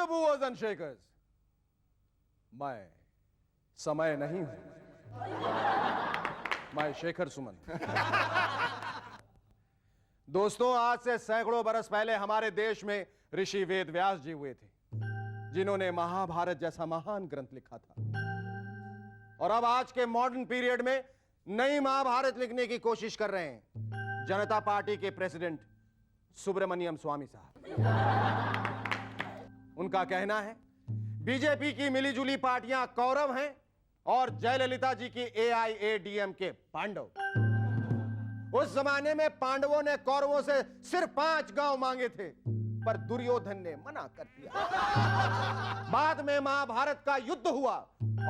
to movers and shakers. मैं समय नहीं हूं, मैं शेखर सुमन। दोस्तों, आज से सैकड़ों बरस पहले हमारे देश में ऋषि वेद व्यास जी हुए थे, जिन्होंने महाभारत जैसा महान ग्रंथ लिखा था। और अब आज के मॉडर्न पीरियड में नई महाभारत लिखने की कोशिश कर रहे हैं जनता पार्टी के प्रेसिडेंट सुब्रमण्यम स्वामी साहब। उनका कहना है बीजेपी की मिलीजुली पार्टियां कौरव हैं और जयललिता जी की AIADMK पांडव। उस जमाने में पांडवों ने कौरवों से सिर्फ 5 गांव मांगे थे, पर दुर्योधन ने मना कर दिया। बाद में महाभारत का युद्ध हुआ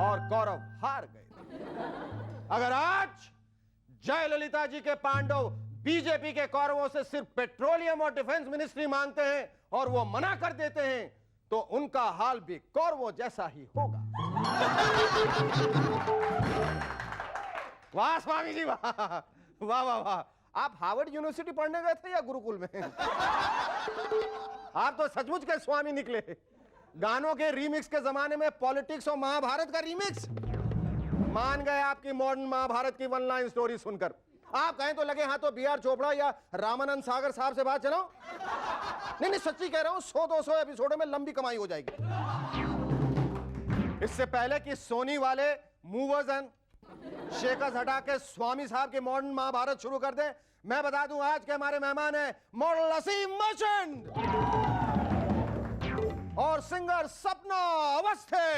और कौरव हार गए। अगर आज जयललिता जी के पांडव बीजेपी के कौरवों से सिर्फ पेट्रोलियम और डिफेंस मिनिस्ट्री मांगते हैं और वो मना कर देते हैं, तो उनका हाल भी कौरवों जैसा ही होगा। वाह स्वामी जी, वाह वाह वाह वाह। आप हार्वर्ड यूनिवर्सिटी पढ़ने गए थे या गुरुकुल में? आप तो सचमुच के स्वामी निकले। गानों के रीमिक्स के जमाने में पॉलिटिक्स और महाभारत का रीमिक्स। मान गए आपकी मॉडर्न महाभारत की वन लाइन स्टोरी सुनकर। आप कहें तो लगे हाँ तो BR चोपड़ा या रामानंद सागर साहब से बात चलाओ। नहीं सच्ची कह रहा हूं, 100-200 एपिसोडों में लंबी कमाई हो जाएगी। इससे पहले कि सोनी वाले मूवर्स एंड शेकर्स हटा के स्वामी साहब के मॉडर्न महाभारत शुरू कर दें, मैं बता दूं आज के हमारे मेहमान हैं मॉडल असीम मर्चेंट और सिंगर सपना अवस्थी।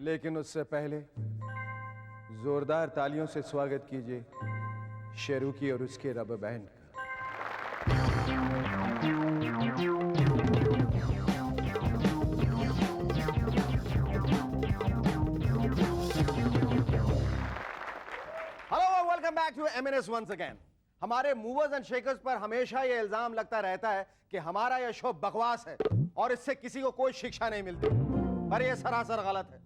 लेकिन उससे पहले जोरदार तालियों से स्वागत कीजिए शेरू की और उसके रबर बैंड का। Hello, welcome back to MNS once again. हमारे मूवर्स एंड शेकर्स पर हमेशा यह इल्जाम लगता रहता है कि हमारा यह शो बकवास है और इससे किसी को कोई शिक्षा नहीं मिलती, पर यह सरासर गलत है।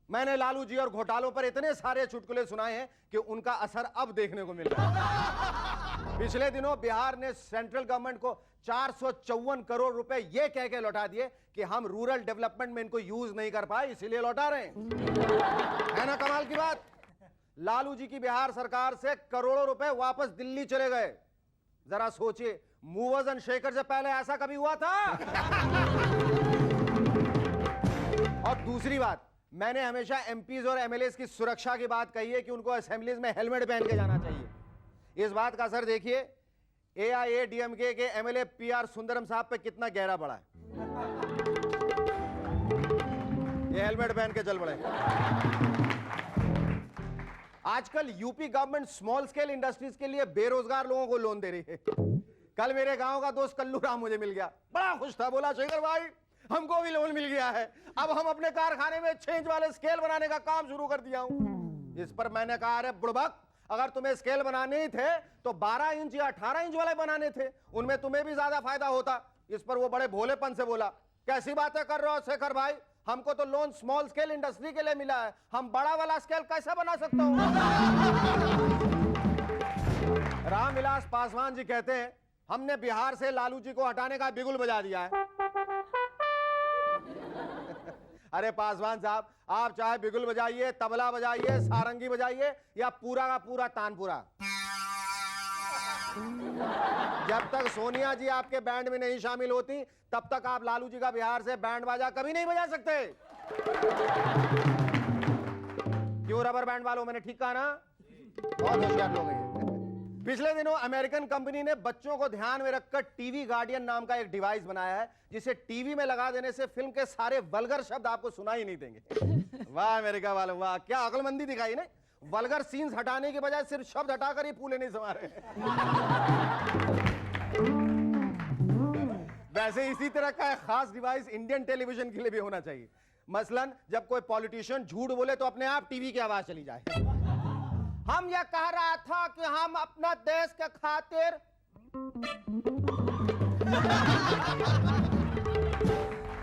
मैंने लालू जी और घोटालों पर इतने सारे चुटकुले सुनाए हैं कि उनका असर अब देखने को मिल रहा है। पिछले दिनों बिहार ने सेंट्रल गवर्नमेंट को 454 करोड़ रुपए ये कह के लौटा दिए कि हम रूरल डेवलपमेंट में इनको यूज नहीं कर पाए, इसीलिए लौटा रहे हैं। है ना कमाल की बात? लालू जी की बिहार सरकार से करोड़ों रुपए वापस दिल्ली चले गए। जरा सोचिए, मूवर्स एंड शेकर से पहले ऐसा कभी हुआ था? और दूसरी बात, मैंने हमेशा MPs और MLAs की सुरक्षा की बात कही है कि उनको असेंबलीज में हेलमेट पहन के जाना चाहिए। इस बात का असर देखिए AIADMK के MLA PR सुंदरम साहब पे कितना गहरा पड़ा है। ये हेलमेट पहन के चल पड़े। आजकल UP government small scale industries के लिए बेरोजगार लोगों को लोन दे रही है। कल मेरे गांव का दोस्त कल्लू राम मुझे मिल गया, बड़ा खुश था। बोला शेखर भाई हमको भी लोन मिल गया है, अब हम अपने कारखाने में 6 इंच वाले स्केल बनाने का काम शुरू कर दिया हूं। इस पर मैंने कहा अरे बुड़बक, अगर तुम्हें स्केल बनाने ही थे तो 12 इंच या 18 इंच वाले बनाने थे, उनमें तुम्हें भी ज्यादा फायदा होता। इस पर वो बड़े भोलेपन से बोला कैसी बातें कर रहे हो शेखर भाई, हमको तो लोन स्मॉल स्केल इंडस्ट्री के लिए मिला है, हम बड़ा वाला स्केल कैसे बना सकता हूं? रामविलास पासवान जी कहते हैं हमने बिहार से लालू जी को हटाने का बिगुल बजा दिया है। अरे पासवान साहब, आप चाहे बिगुल बजाइए, तबला बजाइए, सारंगी बजाइए या पूरा का पूरा तानपुरा, जब तक सोनिया जी आपके बैंड में नहीं शामिल होती तब तक आप लालू जी का बिहार से बैंड बाजा कभी नहीं बजा सकते। क्यों रबर बैंड वालों, मैंने ठीक कहा ना? बहुत होशियार लोग हैं। पिछले दिनों अमेरिकन कंपनी ने बच्चों को ध्यान में रखकर टीवी गार्डियन नाम का एक डिवाइस बनाया है, जिसे टीवी में लगा देने से फिल्म के सारे वल्गर शब्द आपको सुनाई नहीं देंगे। वाह अमेरिका वालों, वाह क्या अक्लमंदी दिखाई ना। वल्गर सीन्स हटाने के बजाय सिर्फ शब्द हटाकर ही फूले नहीं समा रहे। वैसे इसी तरह का एक खास डिवाइस इंडियन टेलीविजन के लिए भी होना चाहिए। मसलन जब कोई पॉलिटिशियन झूठ बोले तो अपने आप टीवी की आवाज चली जाए। हम यह कह रहा था कि हम अपना देश के खातिर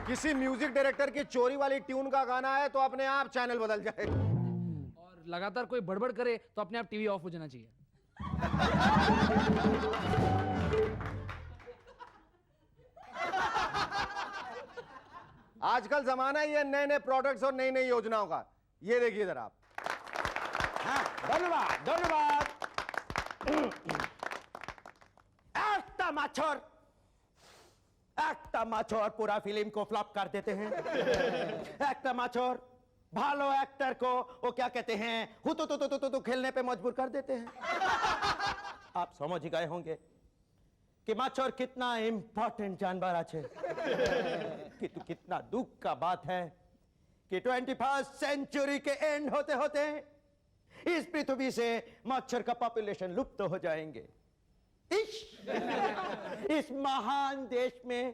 किसी म्यूजिक डायरेक्टर की चोरी वाली ट्यून का गाना है तो अपने आप चैनल बदल जाए। और लगातार कोई बड़बड़ करे तो अपने आप टीवी ऑफ हो जाना चाहिए। आजकल जमाना ही है नए नए प्रोडक्ट्स और नई नई योजनाओं का। ये देखिए जरा आप। हाँ, धन्यवाद धन्यवाद। একটা মাছর पूरा फिल्म को फ्लॉप कर देते हैं। একটা মাছর भालो एक्टर को वो क्या कहते हैं हुतु तु तु तु तु खेलने पे मजबूर कर देते हैं। आप समझ ही गए होंगे कि माछर कितना इंपॉर्टेंट जानवर है। कितना दुख का बात है कि 21st सेंचुरी के एंड होते होते इस पृथ्वी से मच्छर का पॉपुलेशन लुप्त हो जाएंगे। इस महान देश में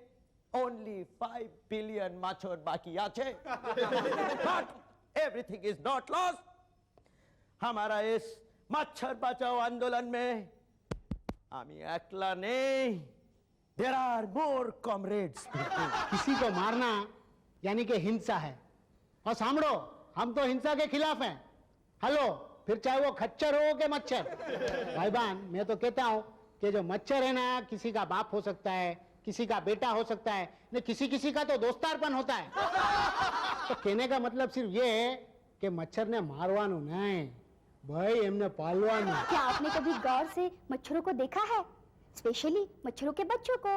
only 5 billion मच्छर बाकी आछे। But everything is not lost। हमारा इस मच्छर बचाओ आंदोलन में आमी एकला नहीं, there are more comrades। किसी को मारना यानी कि हिंसा है। और सामड़ो, हम तो हिंसा के खिलाफ हैं। हेलो, फिर चाहे वो खच्चर हो के मच्छर। भाईबान, मैं तो कहता हूँ कि जो मच्छर है ना, किसी का बाप हो सकता है, किसी का बेटा हो सकता है, नहीं किसी का तो दोस्तारपन होता है। तो कहने का मतलब सिर्फ ये है कि मच्छर ने मारवानो नहीं भाई, हमने पालवानो। क्या आपने कभी गौर से मच्छरों को देखा है, स्पेशली मच्छरों के बच्चों को,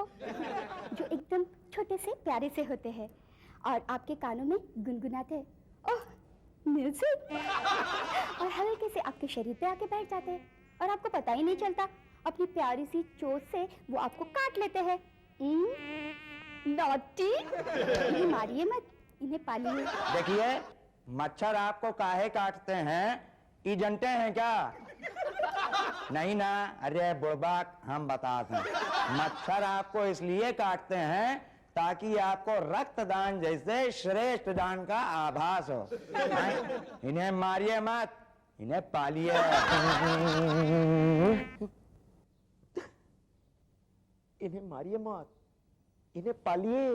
जो एकदम छोटे से प्यारे से होते हैं और आपके कानों में गुनगुनाते हैं, ओह म्यूजिक, और हल्के से आपके शरीर पे आके बैठ जाते हैं और आपको पता ही नहीं चलता। अपनी प्यारी सी चोंच से वो आपको काट लेते हैं। नॉटी, इन्हें मारिए मत, इन्हें पालिए। देखिए, मच्छर आपको काहे काटते हैं, ये जानते हैं क्या? नहीं ना, अरे बुड़बाक, हम बताते हैं। मच्छर आपको इसलिए काटते हैं ताकि आपको रक्तदान जैसे श्रेष्ठ दान का आभास हो। इन्हें मारिए मत, इन्हें पालिए। इन्हें मारिए मत, इन्हें पालिए।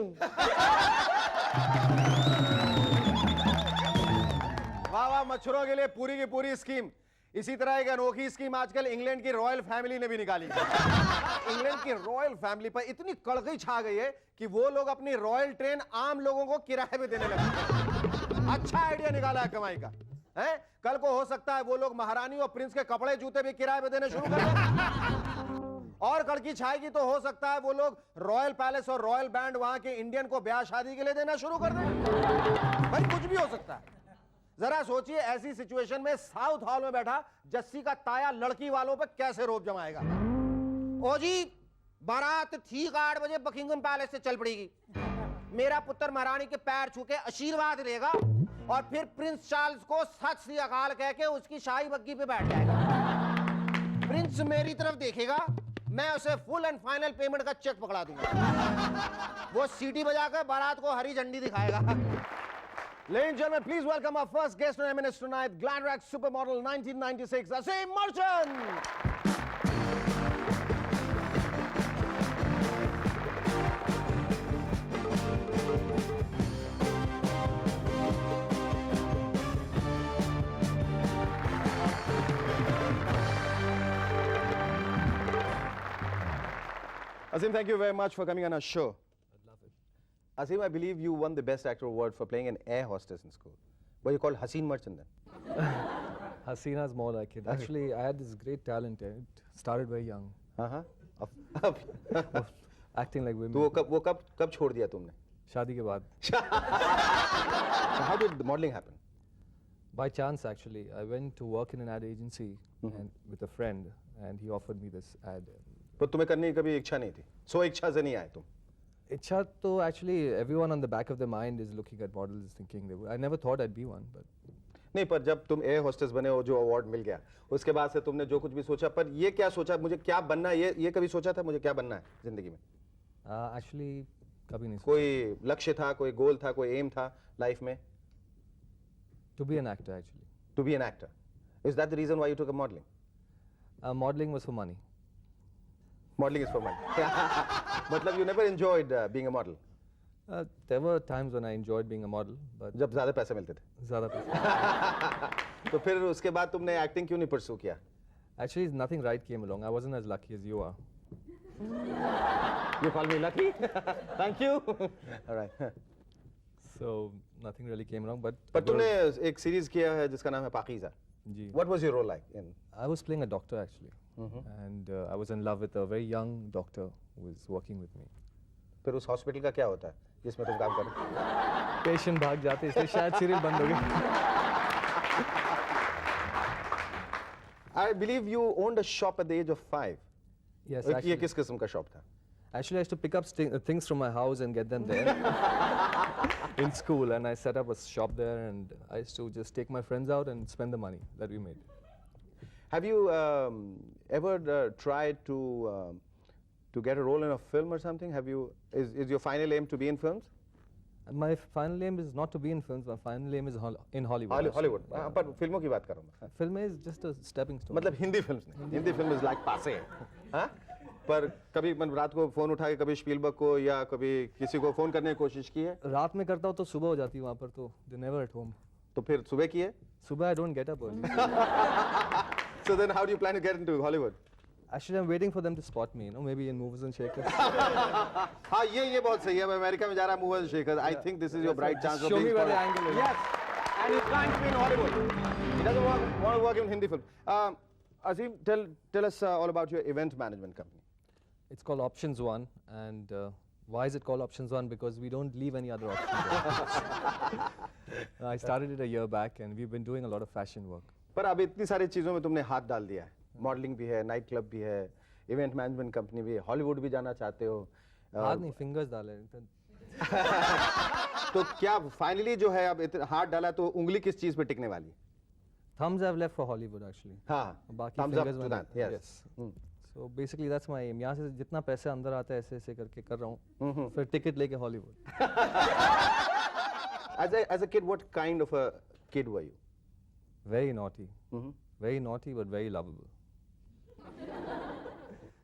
वाह वाह, मच्छरों के लिए पूरी की पूरी स्कीम। इसी तरह एक अनोखी स्कीम आजकल इंग्लैंड की रॉयल फैमिली ने भी निकाली है। इंग्लैंड की रॉयल फैमिली पर इतनी कड़की छा गई है कि वो लोग अपनी रॉयल ट्रेन आम लोगों को किराए पे देने लगे। अच्छा आइडिया निकाला है कमाई का, है? कल को हो सकता है वो लोग महारानी और प्रिंस के कपड़े जूते भी किराए पे देने शुरू कर दें। और कड़की छाएगी तो हो सकता है वो लोग रॉयल पैलेस और रॉयल बैंड वहां के इंडियन को ब्याह शादी के लिए देना शुरू कर दें। भाई कुछ भी हो सकता है। जरा सोचिए, ऐसी सिचुएशन में साउथ हॉल में बैठा जस्सी का ताया लड़की वालों पर कैसे रोब जमाएगा। ओ जी, बारात ठीक 8 बजे बकिंगम पैलेस से चल पड़ेगी। मेरा पुत्र महारानी के पैर छू के आशीर्वाद लेगा और फिर प्रिंस चार्ल्स को सत श्री अकाल कह के उसकी शाही बग्गी पे बैठ जाएगा। प्रिंस मेरी तरफ देखेगा, मैं उसे फुल एंड फाइनल पेमेंट का चेक पकड़ा दूंगा। वो सीटी बजाकर बारात को हरी झंडी दिखाएगा। Ladies and gentlemen, please welcome our first guest on M&S tonight, Glandrax Supermodel 1996, Asim Merchant. Asim, thank you very much for coming on our show. Asim, I believe you won the Best Actor award for playing an air hostess in school. Were you called Haseen Merchant then? Hasina's more like it. Actually, I had this great talent. It started very young. Acting like women. तो वो कब छोड़ दिया तुमने? शादी के बाद. So how did the modeling happen? By chance, actually, I went to work in an ad agency and with a friend, and he offered me this ad. पर तुम्हें करने की कभी इच्छा नहीं थी? सो इच्छा से नहीं आए तुम? इच्छा तो actually everyone on the back of their mind is looking at models thinking they would. I never thought I'd be one, but. नहीं, पर जब तुम एयर होस्टेस बने हो, जो अवार्ड मिल गया, उसके बाद से तुमने जो कुछ भी सोचा, पर ये क्या सोचा, मुझे क्या बनना है, ये कभी सोचा था मुझे क्या बनना है जिंदगी में? Actually, कभी नहीं. कोई लक्ष्य था, कोई गोल था, कोई एम था लाइफ में? To be an actor, actually. To be an actor. Is that the reason why you took up modeling? Modeling was for money. Modeling is for money. मतलब you never enjoyed being a model? There were times when I enjoyed being a model, but. जब ज़्यादा पैसे मिलते थे? ज़्यादा पैसे. तो फिर उसके बाद तुमने एक्टिंग क्यों नहीं परस्यू किया? Actually, nothing right came along. I wasn't as lucky as you are. You call me lucky? Thank you. All right. So nothing really came wrong, but पर तुमने एक सीरीज किया है जिसका नाम है पाकीज़ा. जी. What was your role like in? I was playing a doctor actually, and I was in love with a very young doctor who was working with me. फिर उस हॉस्पिटल का क्या होता है जिसमें तुम काम कर रहे हो? Patient भाग जाते इसलिए शायद सीरियल बंद हो गई. I believe you owned a shop at the age of 5. Yes, ये actually. किस किस्म का शॉप था? Actually, I used to pick up things from my house and get them there in school, and I set up a shop there, and I used to just take my friends out and spend the money that we made. Have you ever tried to get a role in a film or something? Have you? Is your final aim to be in films? And my final aim is not to be in films. My final aim is in Hollywood. actually. Hollywood. पर फिल्मों की बात कर रहा हूँ मैं. Film is just a stepping stone. मतलब Hindi films नहीं. हिंदी फिल्म इज लाइक पासे. हाँ? पर कभी मैं रात को फोन उठा के कभी स्पीलबर्ग को या कभी किसी को फोन करने की कोशिश की है? रात में करता हूँ तो सुबह हो जाती है वहाँ पर, तो they never at home. तो फिर सुबह की है? सुबह I don't get up early. So then how do you plan to get into Hollywood? Actually, I'm waiting for them to spot me. Maybe in Movers and Shakers. हाँ ये बहुत सही है. मैं अमेरिका में जा रहा हूँ movers Shekhar. I think this is your bright chance of Show being me where the spotted. angle is. Yes, and he's trying to be in Hollywood. He doesn't want to work in Hindi film. Azim, tell us all about your event management company. It's called Options One, and why is it called Options One? Because we don't leave any other options. I started it a year back, and we've been doing a lot of fashion work. पर अब इतनी सारी चीजों में तुमने हाथ डाल दिया है. मॉडलिंग भी है, नाइट क्लब भी है, इवेंट मैनेजमेंट कंपनी भी है, हॉलीवुड भी जाना चाहते हो. हाथ नहीं, fingers डाले. तो क्या फाइनली जो है अब हाथ डाला तो उंगली किस चीज पे टिकने वाली? Thumbs I've left for Hollywood actually. हाँ. बाकी Thumbs up fingers to मैंने- that. Yes. Yes. So basically that's my aim. यहाँ से जितना पैसा अंदर आता है ऐसे ऐसे करके कर रहा हूँ. फिर टिकट लेके Hollywood. As a kid, what kind of a kid were you? Very naughty. Very naughty but very lovable.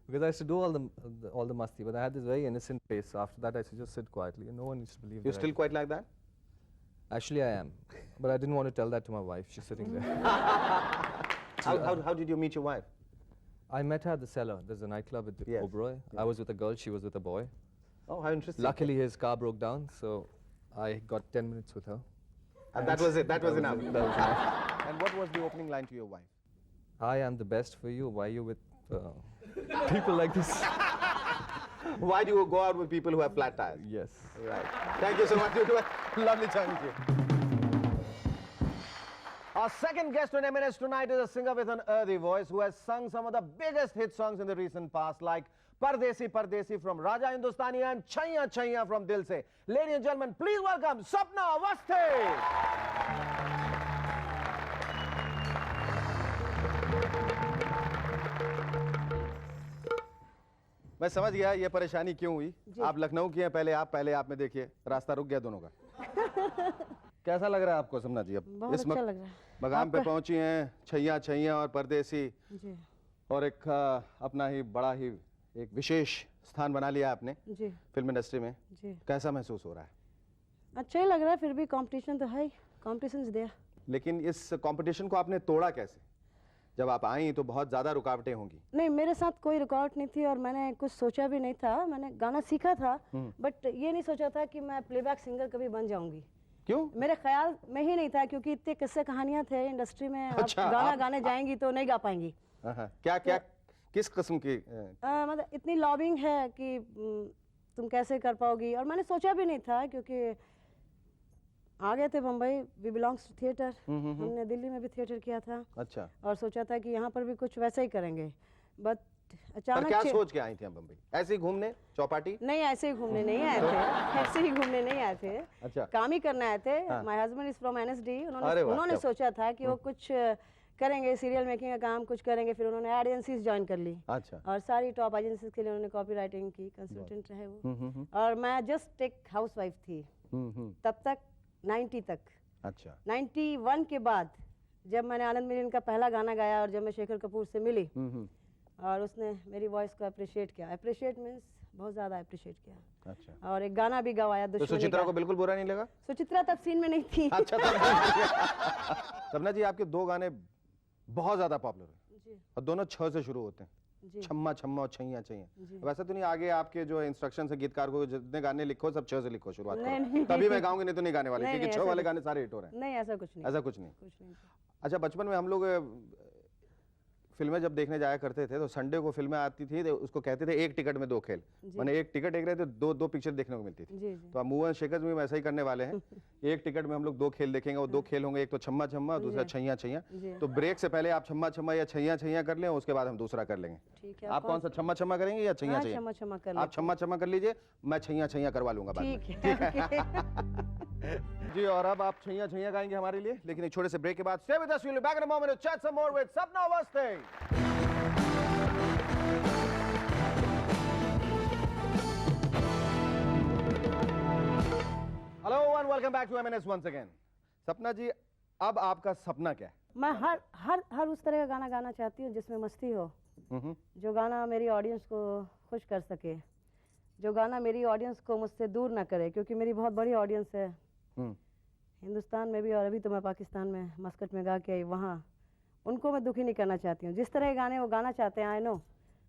Because I used to do all the masti, but I had this very innocent face. After that, I used to just sit quietly, and no one used to believe. You that still quite like that? Actually, I am, but I didn't want to tell that to my wife. She's sitting there. How did you meet your wife? I met her at the Cellar. There's a nightclub at the Yes. Oberoi. I was with a girl. She was with a boy. Oh, how interesting. Luckily, his car broke down, so I got 10 minutes with her. And that was it. That was enough. That was enough. And what was the opening line to your wife? I am the best for you. Why are you with people like this? Why do you go out with people who have flat tires? Yes. Right. Thank you so much. Lovely time with you. Our second guest on M&S tonight is a singer with an earthy voice who has sung some of the biggest hit songs in the recent past, like Pardesi Pardesi from Raja Hindustani and Chaiya Chaiya from Dil Se. Ladies and gentlemen, please welcome Sapna Avasthe. मैं समझ गया ये परेशानी क्यों हुई. आप लखनऊ की हैं, पहले आप में देखिए रास्ता रुक गया दोनों का. कैसा लग रहा है आपको सपना जी? अब बहुत अच्छा लग रहा है. मकाम पे पहुंची हैं, छैया छैया और परदेसी, जी और एक अपना ही बड़ा ही एक विशेष स्थान बना लिया आपने जी फिल्म इंडस्ट्री में. जी कैसा महसूस हो रहा है? अच्छा ही लग रहा है. फिर भी कंपटीशन तो है ही. Competition is there. लेकिन इस कंपटीशन को आपने तोड़ा कैसे? जब आप आई तो बहुत ज्यादा रुकावटें होंगी. नहीं, मेरे साथ कोई रुकावट नहीं थी और मैंने कुछ सोचा भी नहीं था. मैंने गाना सीखा था, बट ये नहीं सोचा था कि मैं प्लेबैक सिंगर कभी बन जाऊंगी. क्यों? मेरे ख्याल में ही नहीं था, क्योंकि इतने किस्से कहानियां थे इंडस्ट्री में. आप अच्छा, गाना गाने जाएंगी तो नहीं गा पाएंगी. क्या क्या किस किस्म की? मतलब इतनी लॉबिंग है कि तुम कैसे कर पाओगी. और मैंने सोचा भी नहीं था, क्योंकि आ गए थे Bombay. We belongs to theatre. हमने दिल्ली में भी थिएटर किया था. अच्छा. और सोचा था कि यहाँ पर भी कुछ वैसा ही करेंगे. बट पर अचानक क्या सोच के आई थी हम बम्बई? ऐसे ही घूमने, चौपाटी? नहीं, ऐसे ही घूमने नहीं आए थे. ऐसे ही घूमने नहीं आए थे. अच्छा. काम ही करने आए थे. हाँ. My husband is from NSD. अरे वाह, उन्होंने क्या- सोचा था कि वो कुछ करेंगे, सीरियल मेकिंग का काम कुछ करेंगे. फिर उन्होंने एजेंसीज ज्वाइन कर ली. अच्छा. और सारी टॉप एजेंसीज के लिए उन्होंने कॉपी राइटिंग की. कंसल्टेंट रहे वो. और मैं जस्ट एक हाउसवाइफ थी तब तक. 90 तक. अच्छा. 91 के बाद जब मैंने आनंद मिलिन का पहला गाना गाया और जब मैं शेखर कपूर से मिली और उसने मेरी वॉइस को अप्रिशिएट किया. अप्रिशिएट मीन्स बहुत ज़्यादा अप्रिशिएट किया. अच्छा. और एक गाना भी गवाया तो दुश्मनी सुचित्रा का. को बिल्कुल बुरा नहीं लगा? सुचित्रा तब सीन में नहीं थी. अच्छा. सपना जी, आपके दो गाने बहुत ज्यादा पॉपुलर हैं जी. और दोनों 6 से शुरू होते हैं. जी। छम्मा छम्मा और छैया छैया। जी। वैसे तो नहीं, आगे आपके जो इंस्ट्रक्शन है गीतकार को, जितने गाने लिखो सब छ से लिखो, शुरुआत नहीं, करो, नहीं। तभी मैं गाऊंगी, नहीं तो नहीं गाने वाले, नहीं, क्योंकि नहीं, छ ऐसा वाले कुछ- गाने सारे हिट हो रहे हैं। नहीं ऐसा कुछ नहीं, ऐसा कुछ नहीं। कुछ नहीं। अच्छा, बचपन में हम लोग फिल्में जब देखने जाया करते थे तो संडे को फिल्में आती थी तो उसको कहते थे एक टिकट में दो खेल, माने एक टिकट एक रहे तो दो पिक्चर देखने को मिलती थी। जी जी। तो अब मूव एंड शेकर्स में वैसा ही करने वाले हैं। एक टिकट में हम लोग दो खेल देखेंगे, वो दो खेल होंगे, एक तो छम्मा छम्मा और दूसरा छैया छैया। जी। तो ब्रेक से पहले आप छम्मा छम्मा या छैया छैया कर लें, उसके बाद हम दूसरा कर लेंगे। ठीक है। आप कौन सा, छम्मा छम्मा करेंगे या छैया हाँ, छैया? क्षमा क्षमा कर आप छम्मा छम्मा कर लीजिए, मैं छैया छैया करवा लूंगा बाद में। ठीक है। जी, और अब आप छैया छैया गाएंगे हमारे लिए, लेकिन एक छोटे से ब्रेक के बाद। Stay with us, we'll be back in a moment to chat some more with Sapna Awasthi. Hello and welcome back to MNS once again. सपना जी, अब आपका सपना क्या है? मैं हर उस तरह का गाना गाना चाहती हूँ जिसमें मस्ती हो, जो गाना मेरी ऑडियंस को खुश कर सके, जो गाना मेरी ऑडियंस को मुझसे दूर ना करे, क्योंकि मेरी बहुत बड़ी ऑडियंस है हिंदुस्तान में भी, और अभी तो मैं पाकिस्तान में मस्कट में गा के आई, वहाँ उनको मैं दुखी नहीं करना चाहती हूँ। जिस तरह के गाने वो गाना चाहते हैं, आई नो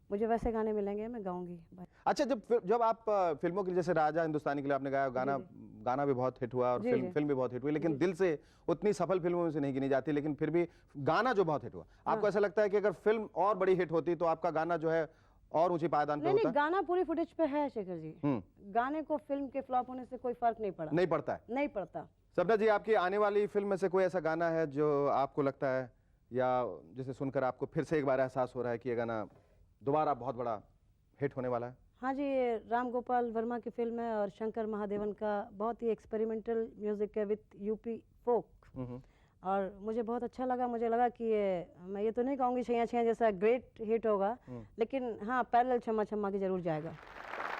मुझे वैसे गाने मिलेंगे, मैं गाऊंगी। अच्छा, जब आप फिल्मों के लिए, जैसे राजा हिंदुस्तानी के लिए आपने गाया, गाना भी बहुत हिट हुआ और जी, जी। फिल्म भी बहुत हिट हुई, लेकिन दिल से उतनी सफल फिल्मों में से नहीं गिनी जाती, लेकिन फिर भी गाना जो बहुत हिट हुआ, आपको ऐसा लगता है कि अगर फिल्म और बड़ी हिट होती तो आपका गाना जो है और ऊंची पायदान पे नहीं नहीं, होता? गाना पूरी फुटेज पे है शेखर जी। गाने को फिल्म के फ्लॉप होने से कोई फर्क नहीं पड़ा। नहीं पड़ता है। नहीं पड़ता। सपना जी, आपकी आने वाली फिल्म में से कोई ऐसा गाना है जो आपको लगता है, या जिसे सुनकर आपको फिर से एक बार एहसास हो रहा है कि ये गाना दोबारा बहुत बड़ा हिट होने वाला है? हाँ जी, ये राम गोपाल वर्मा की फिल्म है और शंकर महादेवन का बहुत ही एक्सपेरिमेंटल म्यूजिक है विथ यूपी फोक, और मुझे बहुत अच्छा लगा। मुझे लगा कि ये, मैं ये तो नहीं कहूँगी छैया छैया जैसा ग्रेट हिट होगा, लेकिन हाँ पैरेलल छम्मा छम्मा के जरूर जाएगा।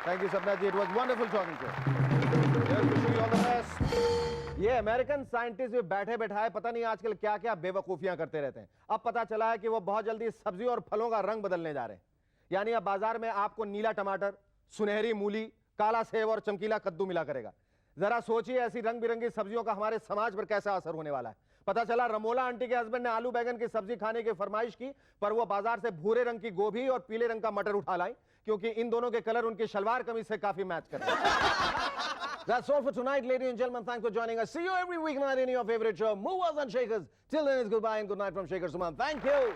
Thank you Sapna ji, it was wonderful talking to you. ये अमेरिकन साइंटिस्ट भी बैठे बैठाए पता नहीं आजकल क्या क्या बेवकूफियां करते रहते हैं। अब पता चला है कि वो बहुत जल्दी सब्जियों और फलों का रंग बदलने जा रहे हैं, यानी अब बाजार में आपको नीला टमाटर, सुनहरी मूली, काला सेब और चमकीला कद्दू मिला करेगा। जरा सोचिए ऐसी रंग बिरंगी सब्जियों का हमारे समाज पर कैसा असर होने वाला है। पता चला रमोला आंटी के हस्बैंड ने आलू बैगन की सब्जी खाने की फरमाइश की, पर वो बाजार से भूरे रंग की गोभी और पीले रंग का मटर उठा लाई, क्योंकि इन दोनों के कलर उनकी शलवार कमीज से काफी मैच करते हैं। That's all for tonight, ladies and gentlemen. Thanks for joining us. See you every weeknight in your favorite show, Movers and Shakers. Till then, it's goodbye and good night from Shaker Suman. Thank you.